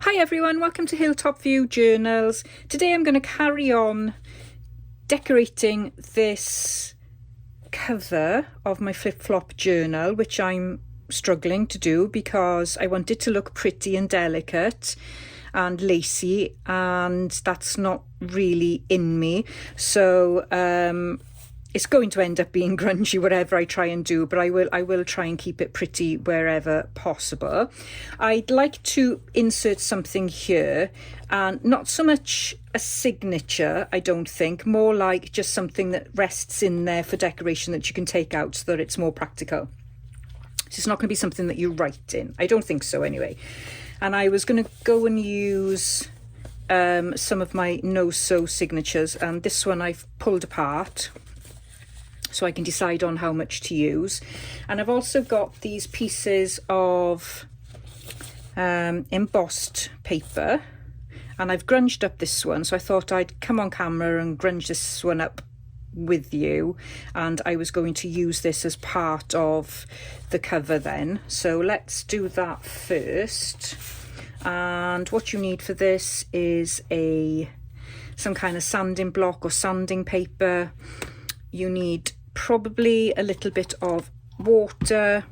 Hi everyone, welcome to Hilltop View Journals. Today I'm going to carry on decorating this cover of my flip-flop journal, which I'm struggling to do because I want it to look pretty and delicate and lacy, and that's not really in me. So it's going to end up being grungy whatever I try and do, but I will try and keep it pretty wherever possible. I'd like to insert something here, and not so much a signature, I don't think, more like just something that rests in there for decoration that you can take out so that it's more practical. So it's not going to be something that you write in. I don't think so anyway. And I was going to go and use some of my no-sew signatures, and this one I've pulled apart so I can decide on how much to use. And I've also got these pieces of embossed paper, and I've grunged up this one, so I thought I'd come on camera and grunge this one up with you, and I was going to use this as part of the cover then. So let's do that first. And what you need for this is some kind of sanding block or sanding paper. You need probably a little bit of water,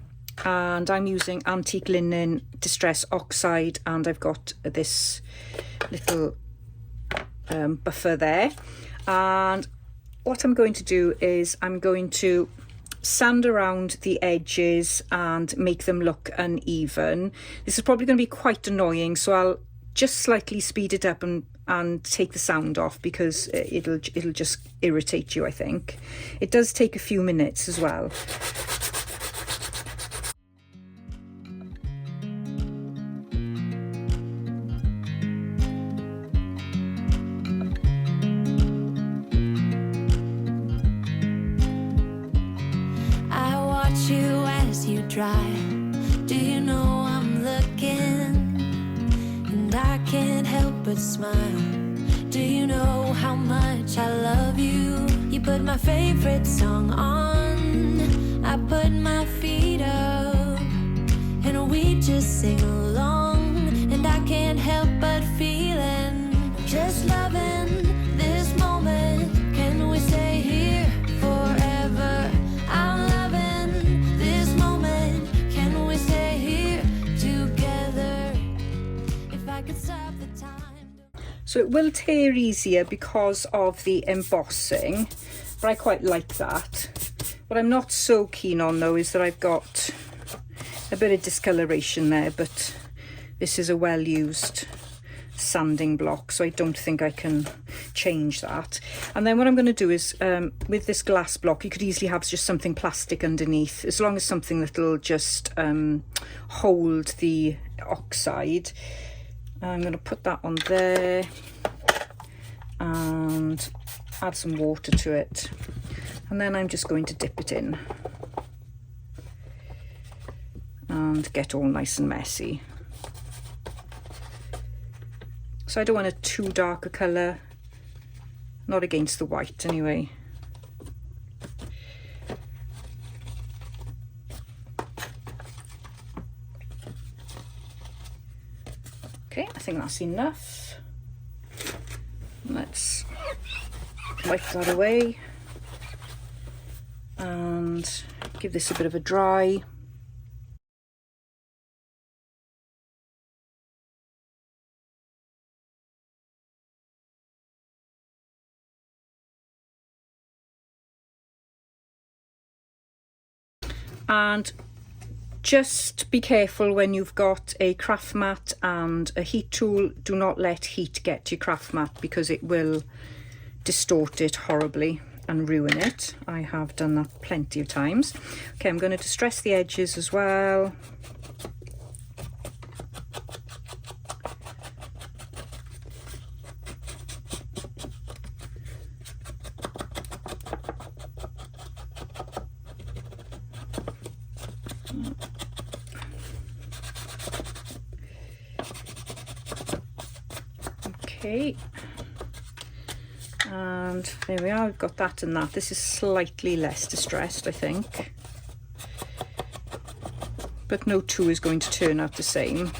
and I'm using antique linen distress oxide, and I've got this little buffer there. And what I'm going to do is I'm going to sand around the edges and make them look uneven. This is probably going to be quite annoying, so I'll just slightly speed it up and take the sound off, because it'll just irritate you, I think. It does take a few minutes as well. I watch you as you drive. Do you know I'm looking? And I can't help but smile. Do you know how much I love you? You put my favorite song on, I put my feet up, and we just sing along. And I can't help but feeling, just loving this moment. Can we stay here forever? I'm loving this moment. Can we stay here together? If I could stop the time. So it will tear easier because of the embossing, but I quite like that. What I'm not so keen on though is that I've got a bit of discoloration there, but this is a well-used sanding block, so I don't think I can change that. And then what I'm going to do is, with this glass block, you could easily have just something plastic underneath, as long as something that'll just hold the oxide. I'm going to put that on there and add some water to it, and then I'm just going to dip it in and get all nice and messy. So I don't want a too dark a colour, not against the white anyway. Okay, I think that's enough. Let's wipe that away and give this a bit of a dry. And just be careful when you've got a craft mat and a heat tool. Do not let heat get to your craft mat, because it will distort it horribly and ruin it. I have done that plenty of times. Okay, I'm going to distress the edges as well. Okay, and there we are, we've got that and that. This is slightly less distressed, I think, but no two is going to turn out the same.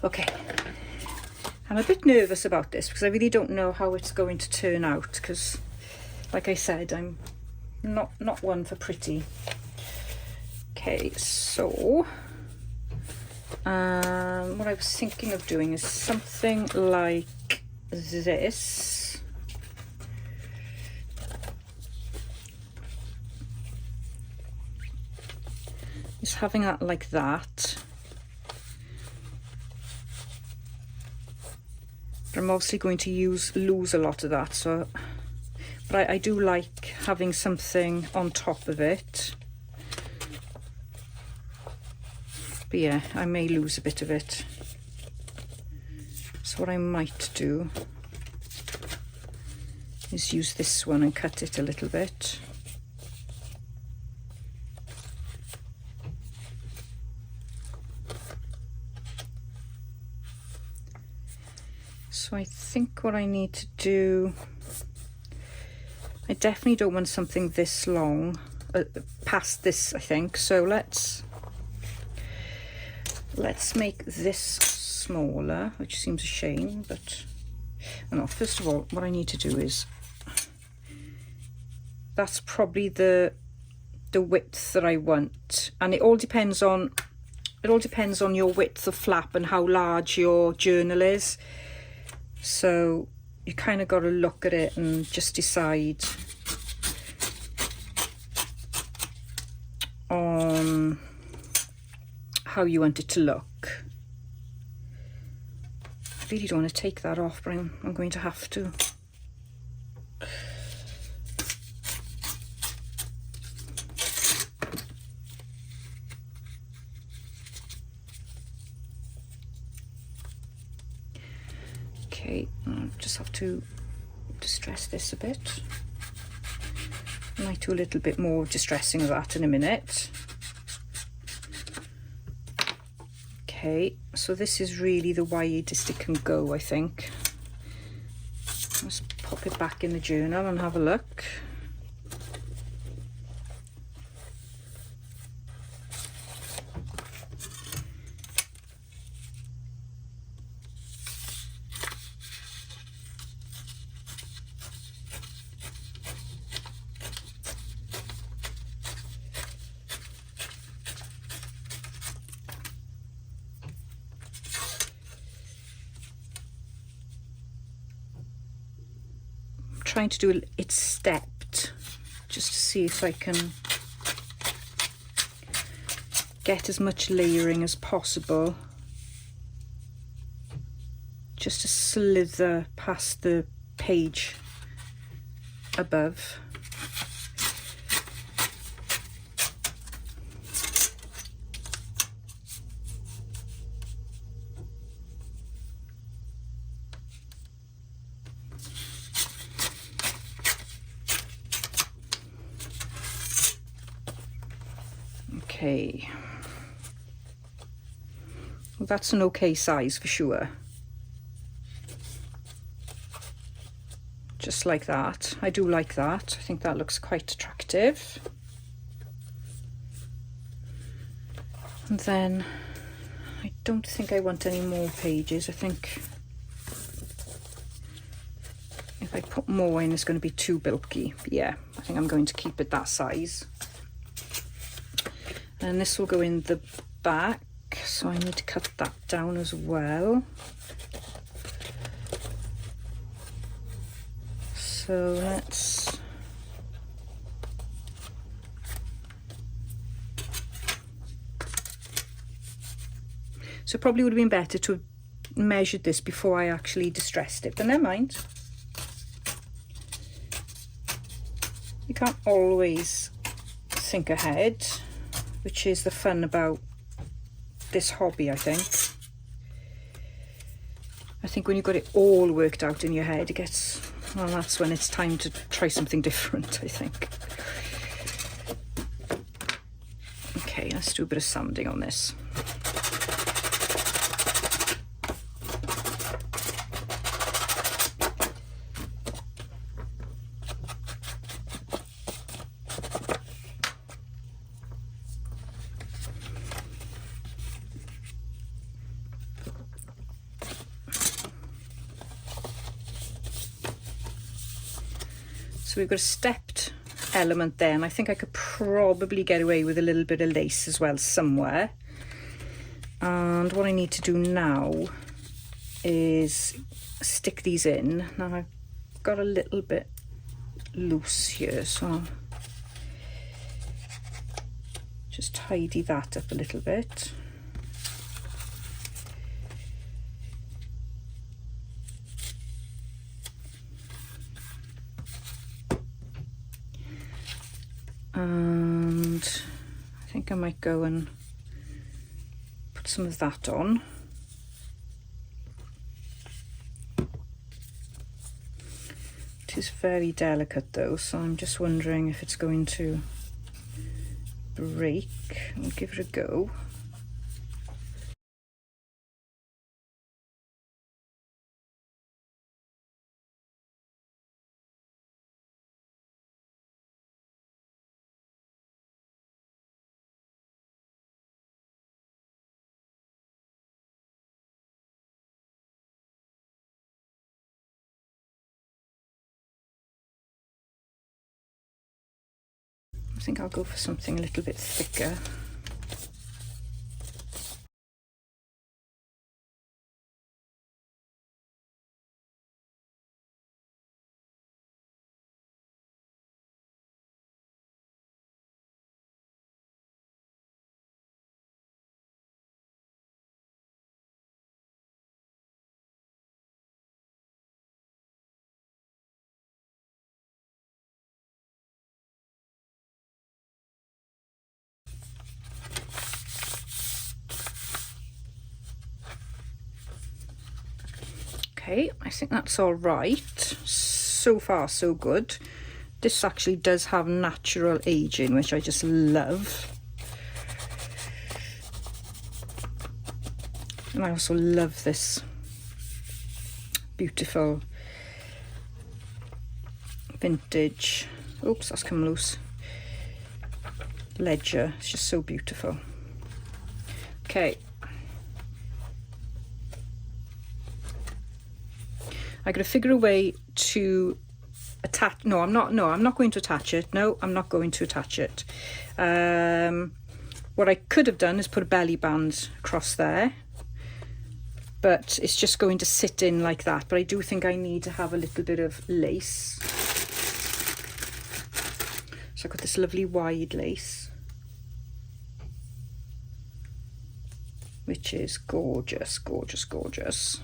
Okay, I'm a bit nervous about this because I really don't know how it's going to turn out, because like I said, I'm not one for pretty. Okay, so what I was thinking of doing is something like this. Just having that like that. But I'm obviously going to lose a lot of that, so but I do like having something on top of it. But yeah, I may lose a bit of it. So what I might do is use this one and cut it a little bit. So I think what I need to do, I definitely don't want something this long, past this I think, so let's make this smaller, which seems a shame, but no, first of all what I need to do is, that's probably the width that I want, and it all depends on your width of flap and how large your journal is. So you kind of got to look at it and just decide on how you want it to look. I really don't want to take that off, but I'm going to have to. Okay, I'll just have to distress this a bit. I might do a little bit more distressing of that in a minute. Okay, so this is really the widest it can go, I think. Let's pop it back in the journal and have a look. Trying to do it stepped, just to see if I can get as much layering as possible, just to slither past the page above. Okay, well, that's an okay size for sure. Just like that. I do like that. I think that looks quite attractive. And then I don't think I want any more pages. I think if I put more in, it's going to be too bulky. But yeah, I think I'm going to keep it that size. And this will go in the back, so I need to cut that down as well. So let's so it probably would have been better to have measured this before I actually distressed it, but never mind. You can't always think ahead, which is the fun about this hobby, I think. I think when you've got it all worked out in your head, it gets, well, that's when it's time to try something different, I think. Okay, let's do a bit of sanding on this. So we've got a stepped element there, and I think I could probably get away with a little bit of lace as well somewhere. And what I need to do now is stick these in. Now I've got a little bit loose here, so I'll just tidy that up a little bit. And I think I might go and put some of that on. It is very delicate though, so I'm just wondering if it's going to break. I'll give it a go. I think I'll go for something a little bit thicker. Okay, I think that's all right. So far, so good. This actually does have natural aging, which I just love. And I also love this beautiful vintage, oops, that's come loose, ledger. It's just so beautiful. Okay. I got to figure a way to attach. No, I'm not going to attach it. No, I'm not going to attach it. What I could have done is put a belly band across there, but it's just going to sit in like that. But I do think I need to have a little bit of lace. So I've got this lovely wide lace, which is gorgeous, gorgeous, gorgeous.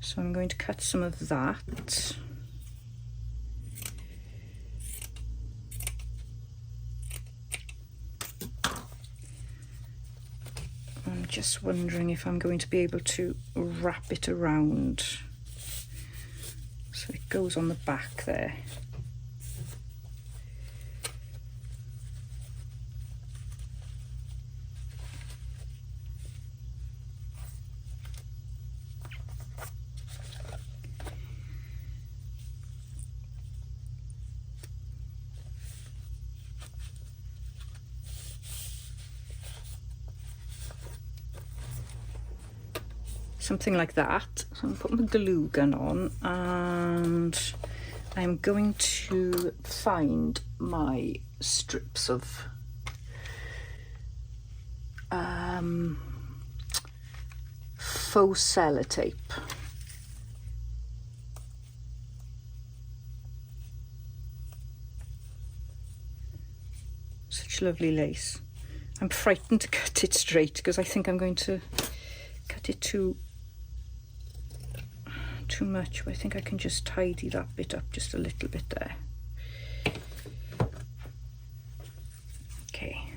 So I'm going to cut some of that. I'm just wondering if I'm going to be able to wrap it around so it goes on the back there. Something like that. So I'm putting the glue gun on, and I'm going to find my strips of faux sellotape. Such lovely lace. I'm frightened to cut it straight because I think I'm going to cut it too much, but I think I can just tidy that bit up just a little bit there. Okay.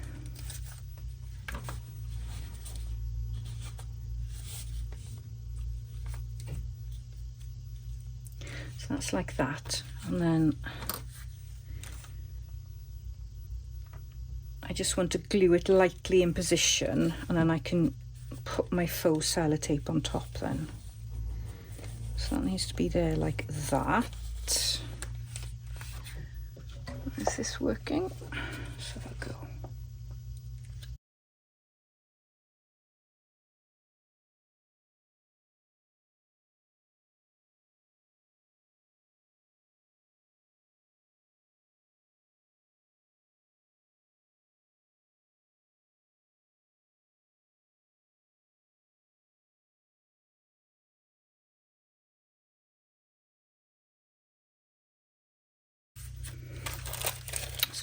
So that's like that, and then I just want to glue it lightly in position, and then I can put my faux sellotape on top then. So that needs to be there like that. Is this working? Let's have a go.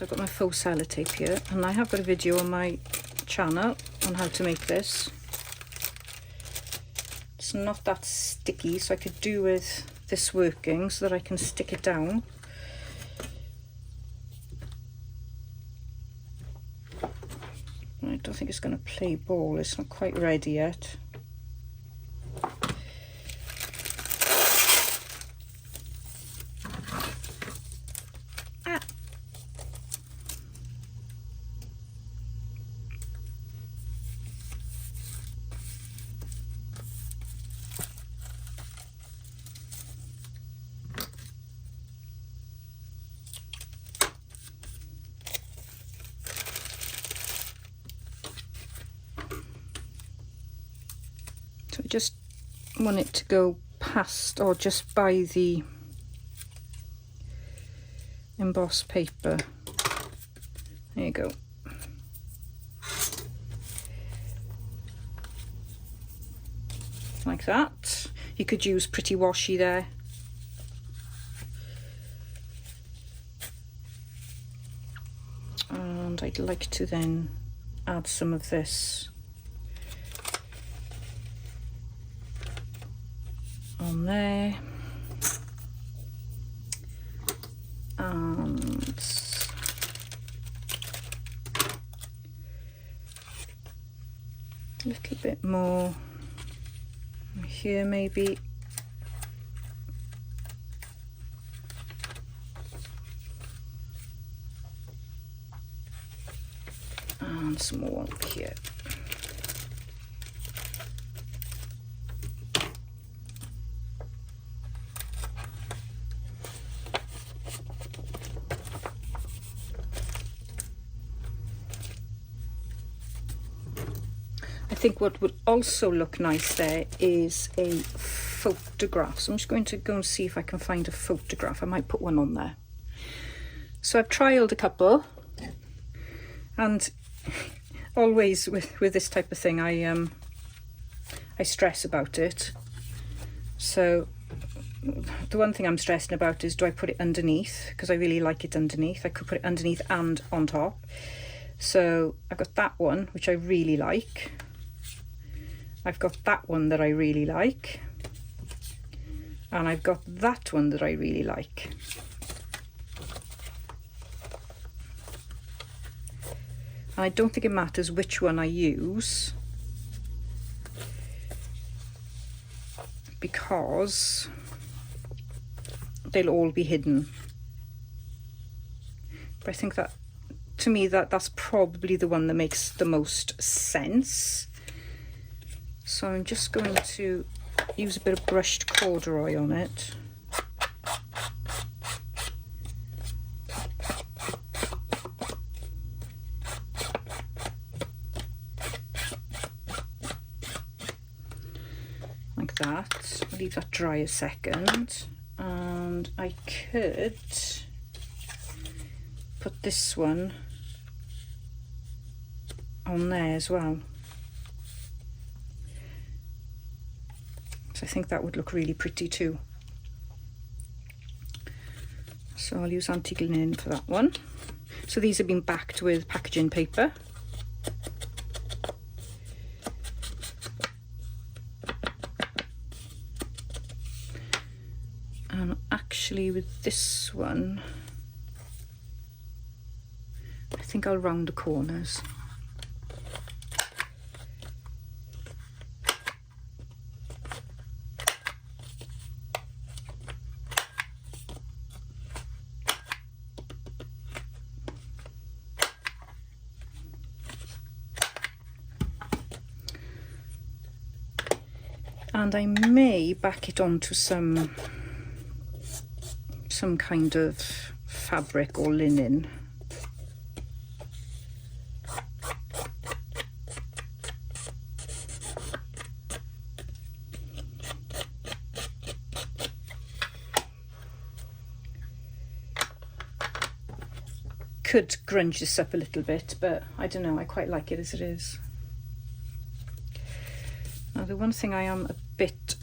So I've got my faux sellotape here, and I have got a video on my channel on how to make this. It's not that sticky, so I could do with this working so that I can stick it down. I don't think it's going to play ball, it's not quite ready yet. So I just want it to go past or just by the embossed paper. There you go. Like that. You could use pretty washi there. And I'd like to then add some of this on there, and a little bit more here maybe. And some more up here. I think what would also look nice there is a photograph. So I'm just going to go and see if I can find a photograph. I might put one on there. So I've trialed a couple, and always with this type of thing I stress about it. So the one thing I'm stressing about is, do I put it underneath? Because I really like it underneath. I could put it underneath and on top. So I've got that one, which I really like. I've got that one that I really like. And I've got that one that I really like. And I don't think it matters which one I use, because they'll all be hidden. But I think that, to me, that's probably the one that makes the most sense. So I'm just going to use a bit of brushed corduroy on it. Like that. I'll leave that dry a second. And I could put this one on there as well. So I think that would look really pretty too. So I'll use antique linen for that one. So these have been backed with packaging paper. And actually with this one, I think I'll round the corners. And I may back it onto some kind of fabric or linen. Could grunge this up a little bit, but I don't know, I quite like it as it is. Now the one thing I am a bit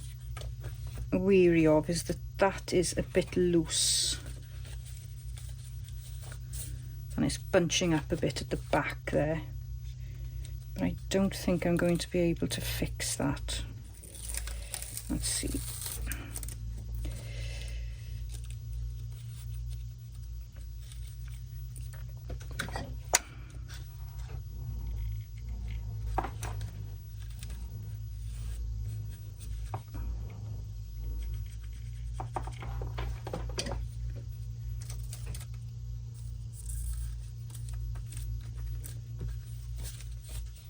weary of is that is a bit loose. and it's bunching up a bit at the back there, but I don't think I'm going to be able to fix that. Let's see.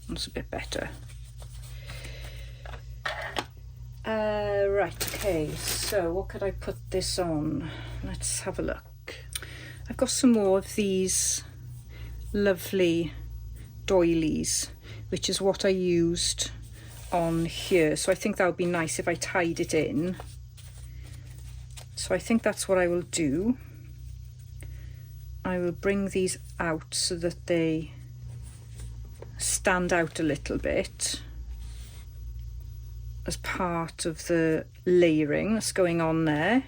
That's a bit better. Right, okay, so what could I put this on? Let's have a look. I've got some more of these lovely doilies, which is what I used on here. So I think that would be nice if I tied it in. So I think that's what I will do. I will bring these out so that they stand out a little bit as part of the layering that's going on there.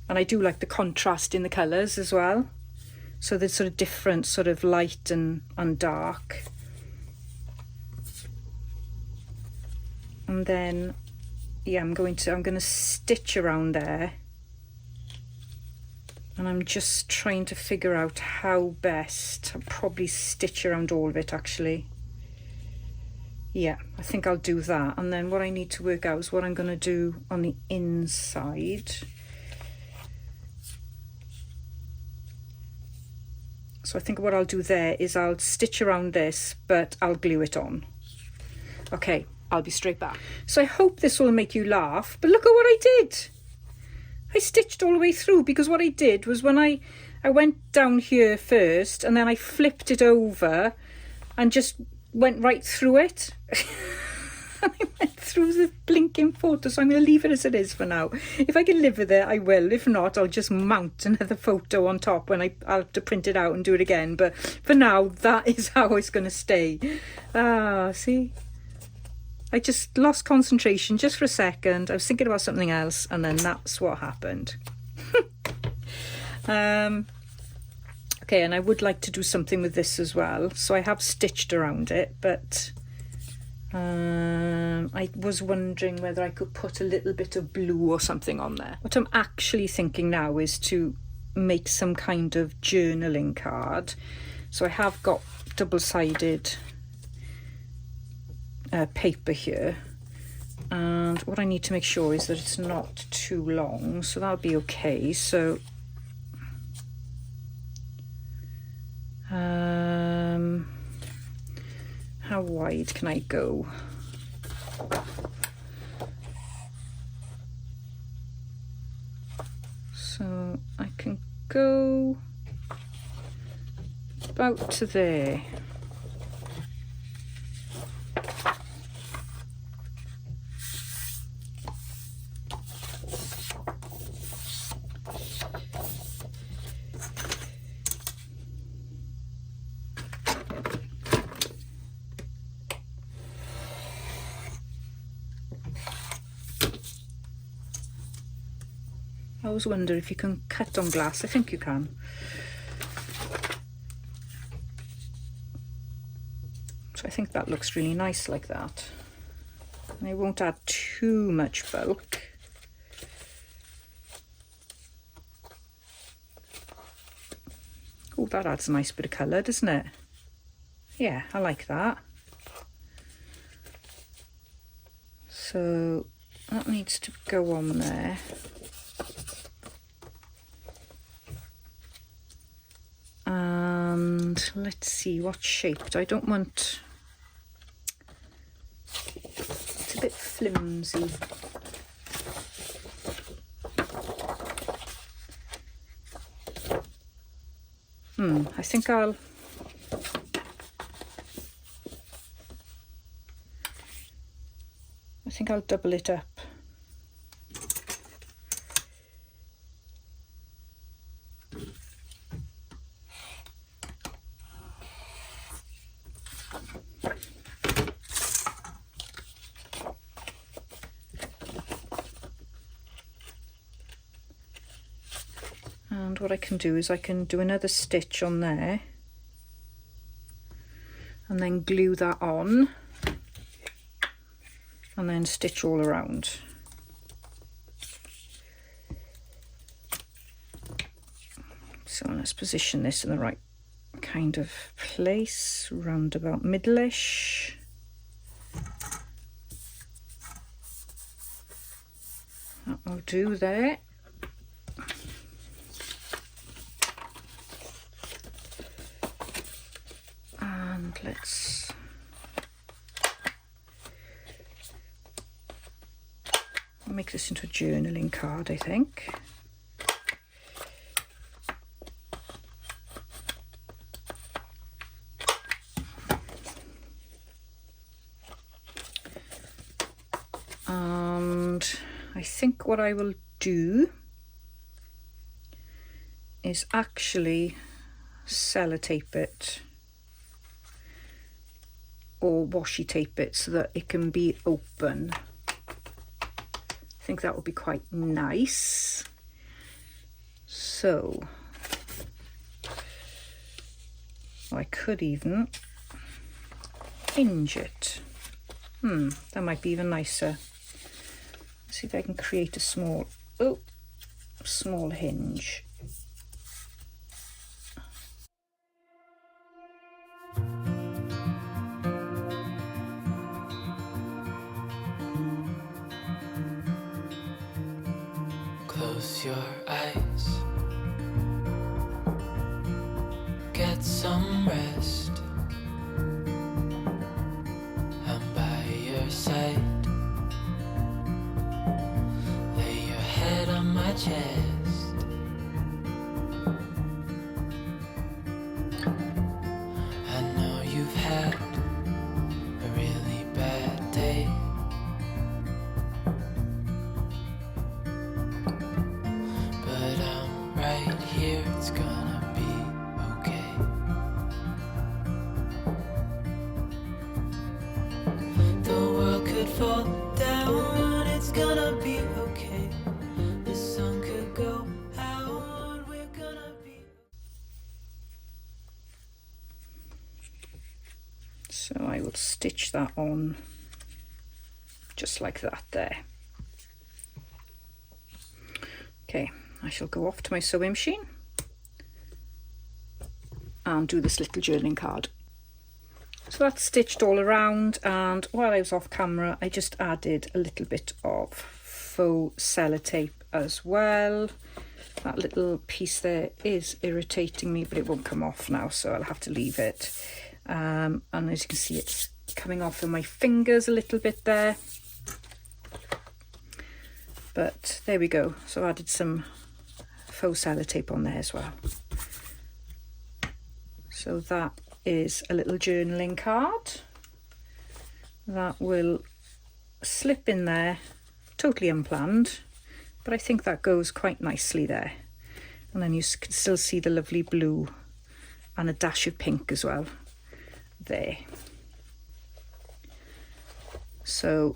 And I do like the contrast in the colours as well, so there's sort of different sort of light and dark. And then yeah, I'm going to stitch around there, and I'm just trying to figure out how best. I'll probably stitch around all of it actually. Yeah, I think I'll do that. And then what I need to work out is what I'm going to do on the inside. So I think what I'll do there is I'll stitch around this, but I'll glue it on. Okay, I'll be straight back. So I hope this will make you laugh, but look at what I did. I stitched all the way through, because what I did was when I went down here first and then I flipped it over and just went right through it. And I went through the blinking photo, so I'm going to leave it as it is for now. If I can live with it, I will. If not, I'll just mount another photo on top when I'll have to print it out and do it again. But for now, that is how it's going to stay. See? I just lost concentration just for a second. I was thinking about something else, and then that's what happened. Okay, and I would like to do something with this as well. So I have stitched around it, but I was wondering whether I could put a little bit of blue or something on there. What I'm actually thinking now is to make some kind of journaling card. So I have got double-sided paper here, and what I need to make sure is that it's not too long, so that'll be okay. So how wide can I go? So I can go about to there. I always wonder if you can cut on glass. I think you can. So I think that looks really nice like that. And I won't add too much bulk. Oh, that adds a nice bit of colour, doesn't it? Yeah, I like that. So that needs to go on there. And let's see what shape. I don't want, it's a bit flimsy. I think I'll double it up. what I can do is I can do another stitch on there and then glue that on and then stitch all around. So let's position this in the right kind of place, round about middle-ish. That will do there. And let's make this into a journaling card, I think. And I think what I will do is actually sellotape it or washi tape it so that it can be open. I think that would be quite nice. So I could even hinge it. That might be even nicer. Let's see if I can create a small hinge. Close your eyes, get some rest. I'm by your side. Lay your head on my chest. I know you've had a really bad day. But I'm right here, it's gonna be okay. The world could fall down, it's gonna be okay. The sun could go out, we're gonna be. So I will stitch that on just like that there. Okay, I shall go off to my sewing machine and do this little journaling card. So that's stitched all around, and while I was off camera I just added a little bit of faux sellotape as well. That little piece there is irritating me, but it won't come off now, so I'll have to leave it. And as you can see, it's coming off of my fingers a little bit there. But there we go. So I added some faux sellotape on there as well. So that is a little journaling card that will slip in there, totally unplanned, but I think that goes quite nicely there. And then you can still see the lovely blue and a dash of pink as well there. So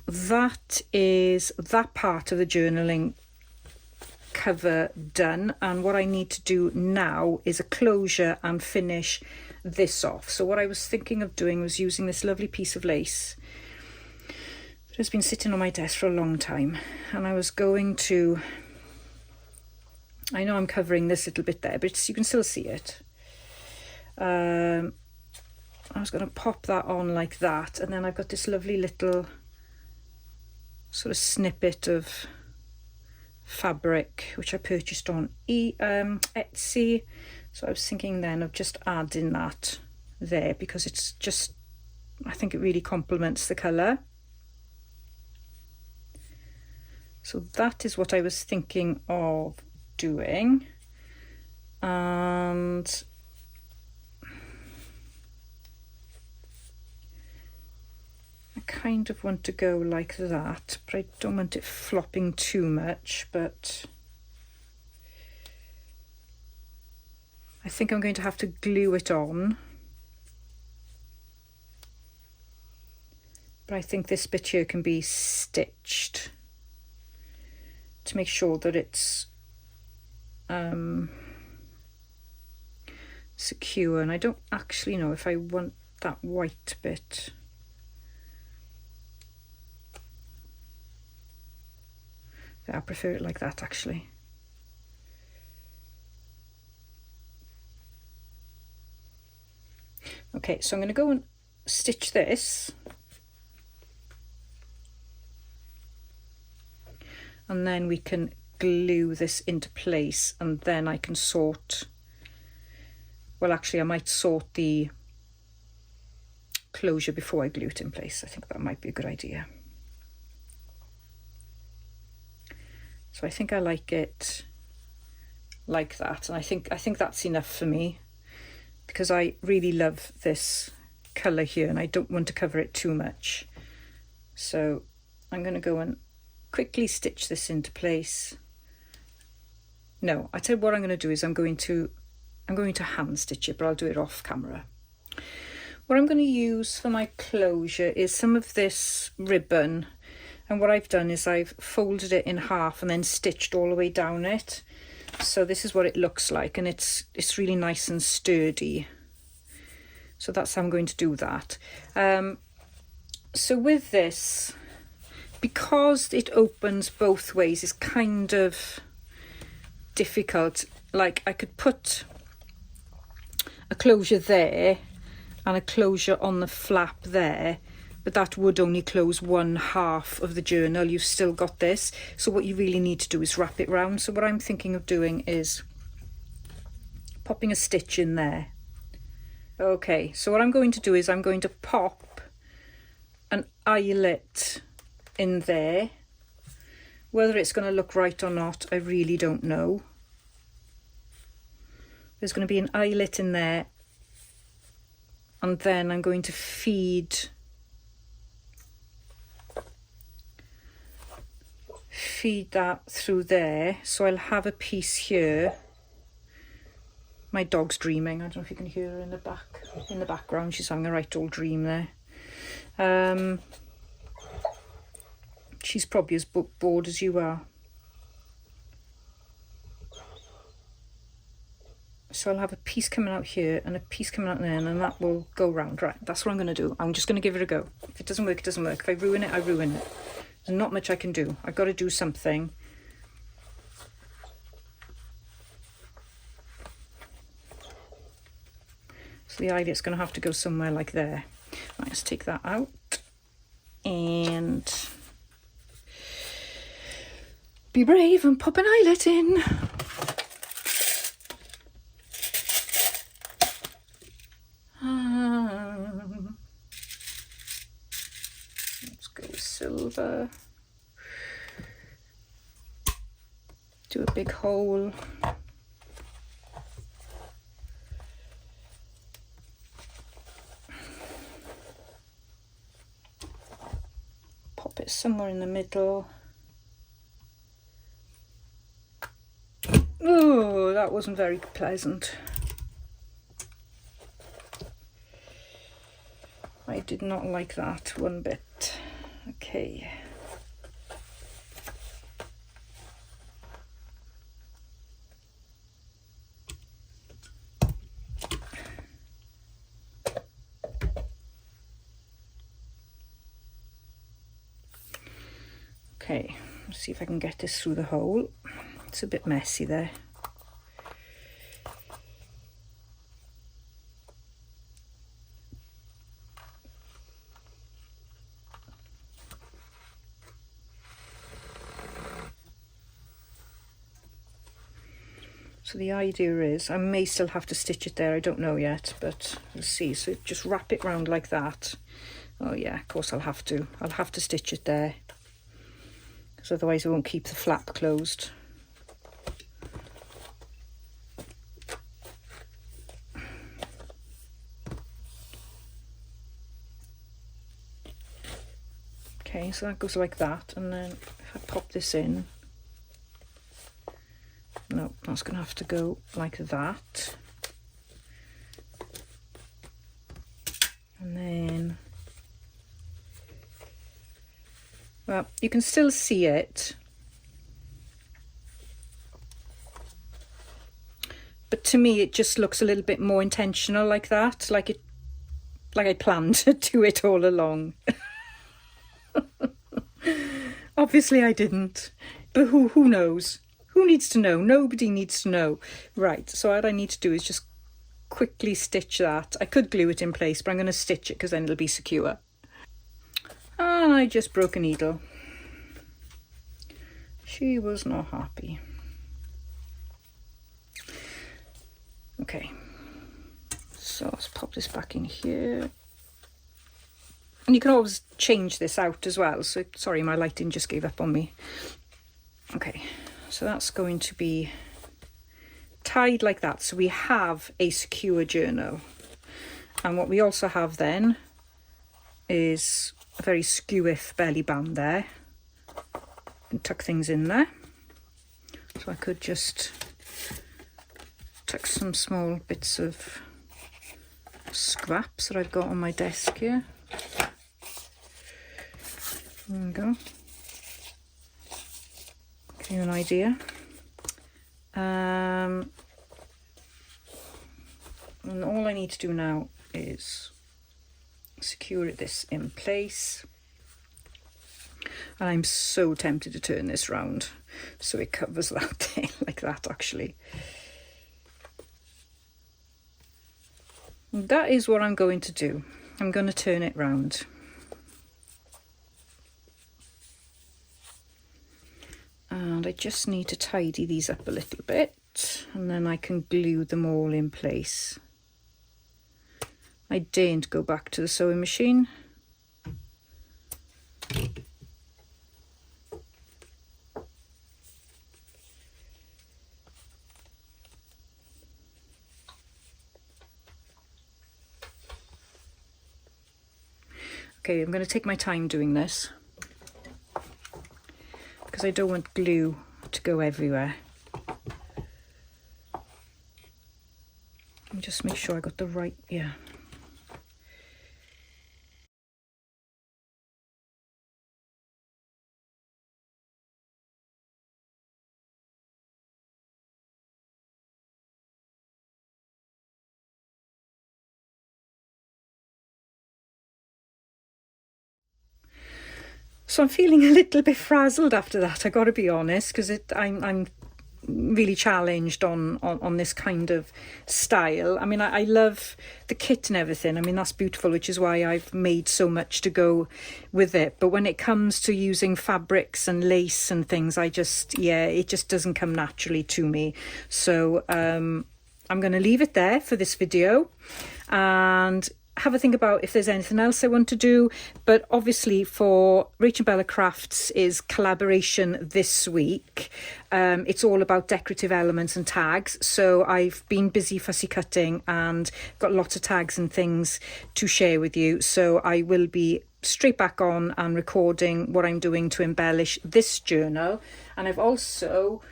that is that part of the journaling cover done, and what I need to do now is a closure and finish this off. So what I was thinking of doing was using this lovely piece of lace that has been sitting on my desk for a long time, and I was going to, I know I'm covering this little bit there, but you can still see it. I was going to pop that on like that, and then I've got this lovely little sort of snippet of fabric which I purchased on Etsy. So I was thinking then of just adding that there, because it's just, I think it really complements the colour. So that is what I was thinking of doing, and I kind of want to go like that, but I don't want it flopping too much. But I think I'm going to have to glue it on. But I think this bit here can be stitched to make sure that it's secure, and I don't actually know if I want that white bit. Yeah, I prefer it like that actually. Okay, so I'm going to go and stitch this, and then we can glue this into place, and then I can sort, well actually I might sort the closure before I glue it in place. I think that might be a good idea. So I think I like it like that, and I think that's enough for me, because I really love this colour here and I don't want to cover it too much. So I'm going to go and quickly stitch this into place. No, I tell you what I'm going to do is I'm going to hand stitch it, but I'll do it off camera. What I'm going to use for my closure is some of this ribbon, and what I've done is I've folded it in half and then stitched all the way down it. So this is what it looks like, and it's really nice and sturdy. So that's how I'm going to do that. So with this, because it opens both ways, it's kind of difficult. Like I could put a closure there and a closure on the flap there, but that would only close one half of the journal. You've still got this. So what you really need to do is wrap it round. So what I'm thinking of doing is popping a stitch in there. Okay, so what I'm going to do is I'm going to pop an eyelet in there. Whether it's going to look right or not, I really don't know. There's going to be an eyelet in there, and then I'm going to feed that through there. So I'll have a piece here. My dog's dreaming. I don't know if you can hear her in the background. She's having a right old dream there. She's probably as bored as you are. So I'll have a piece coming out here and a piece coming out there, and that will go round. Right, that's what I'm going to do. I'm just going to give it a go. If it doesn't work, it doesn't work. If I ruin it, I ruin it. There's not much I can do. I've got to do something. So the eyelet's going to have to go somewhere like there. Right, let's take that out. And be brave and pop an eyelet in. Let's go with silver. Do a big hole. Pop it somewhere in the middle. Oh, that wasn't very pleasant. I did not like that one bit. Okay. Okay, let's see if I can get this through the hole. It's a bit messy there. So the idea is, I may still have to stitch it there, I don't know yet, but we'll see. So just wrap it round like that. Oh yeah, of course I'll have to stitch it there, because otherwise it won't keep the flap closed. Okay, so that goes like that, and then if I pop this in, no, that's going to have to go like that. And then, well, you can still see it. to me it just looks a little bit more intentional like that, like I planned to do it all along. Obviously I didn't, but who knows? Who needs to know? Nobody needs to know. Right, so what I need to do is just quickly stitch that. I could glue it in place, but I'm going to stitch it because then it'll be secure. And I just broke a needle. She was not happy. Okay, so let's pop this back in here. And you can always change this out as well. So, sorry, my lighting just gave up on me. Okay, so that's going to be tied like that. So we have a secure journal. And what we also have then is a very skew-if belly band there. And tuck things in there. So I could just tuck some small bits of scraps that I've got on my desk here. There we go. Give you an idea. And all I need to do now is secure this in place. And I'm so tempted to turn this round so it covers that thing like that actually. And that is what I'm going to do. I'm going to turn it round. And I just need to tidy these up a little bit and then I can glue them all in place. I daren't go back to the sewing machine. Okay, I'm going to take my time doing this because I don't want glue to go everywhere. Let me just make sure I got the right, yeah. So I'm feeling a little bit frazzled after that, I got to be honest, because I'm really challenged on this kind of style. I mean, I love the kit and everything. I mean, that's beautiful, which is why I've made so much to go with it. But when it comes to using fabrics and lace and things, it just doesn't come naturally to me. So I'm going to leave it there for this video and have a think about if there's anything else I want to do. But obviously for RachandBella Crafts is collaboration this week. It's all about decorative elements and tags. So I've been busy fussy cutting and got lots of tags and things to share with you. So I will be straight back on and recording what I'm doing to embellish this journal. And I've also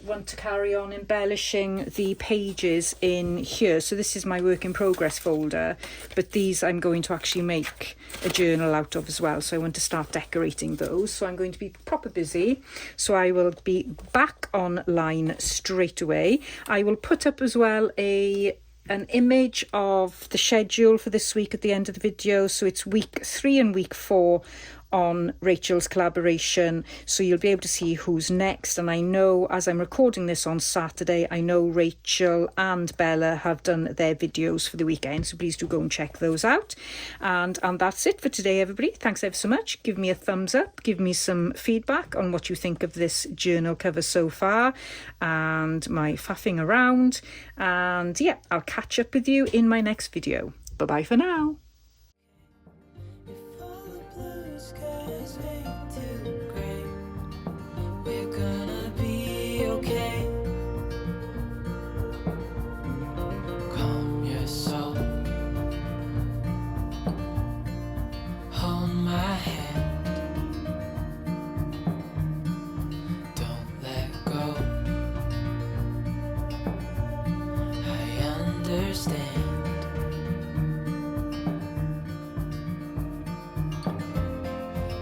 want to carry on embellishing the pages in here. So this is my work in progress folder, but these I'm going to actually make a journal out of as well. So I want to start decorating those. So I'm going to be proper busy. So I will be back online straight away. I will put up as well an image of the schedule for this week at the end of the video. So it's week 3 and week 4 on Rachel's collaboration, so you'll be able to see who's next. And I know as I'm recording this on Saturday, I know Rachel and Bella have done their videos for the weekend, so please do go and check those out. And that's it for today, everybody. Thanks ever so much. Give me a thumbs up, give me some feedback on what you think of this journal cover so far and my faffing around. And yeah, I'll catch up with you in my next video. Bye bye for now.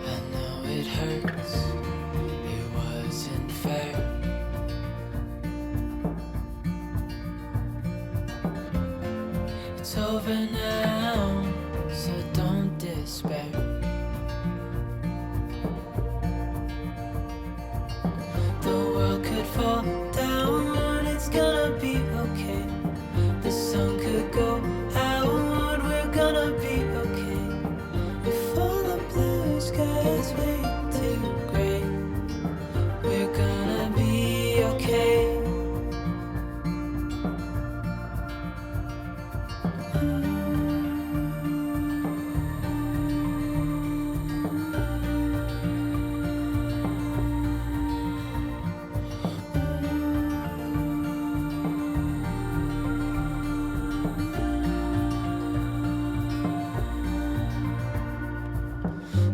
I know for now, so don't despair. The world could fall down, it's gonna be okay. The sun could go out, we're gonna be okay. If all the blue skies fade to gray, we're gonna be okay.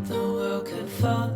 The world could fall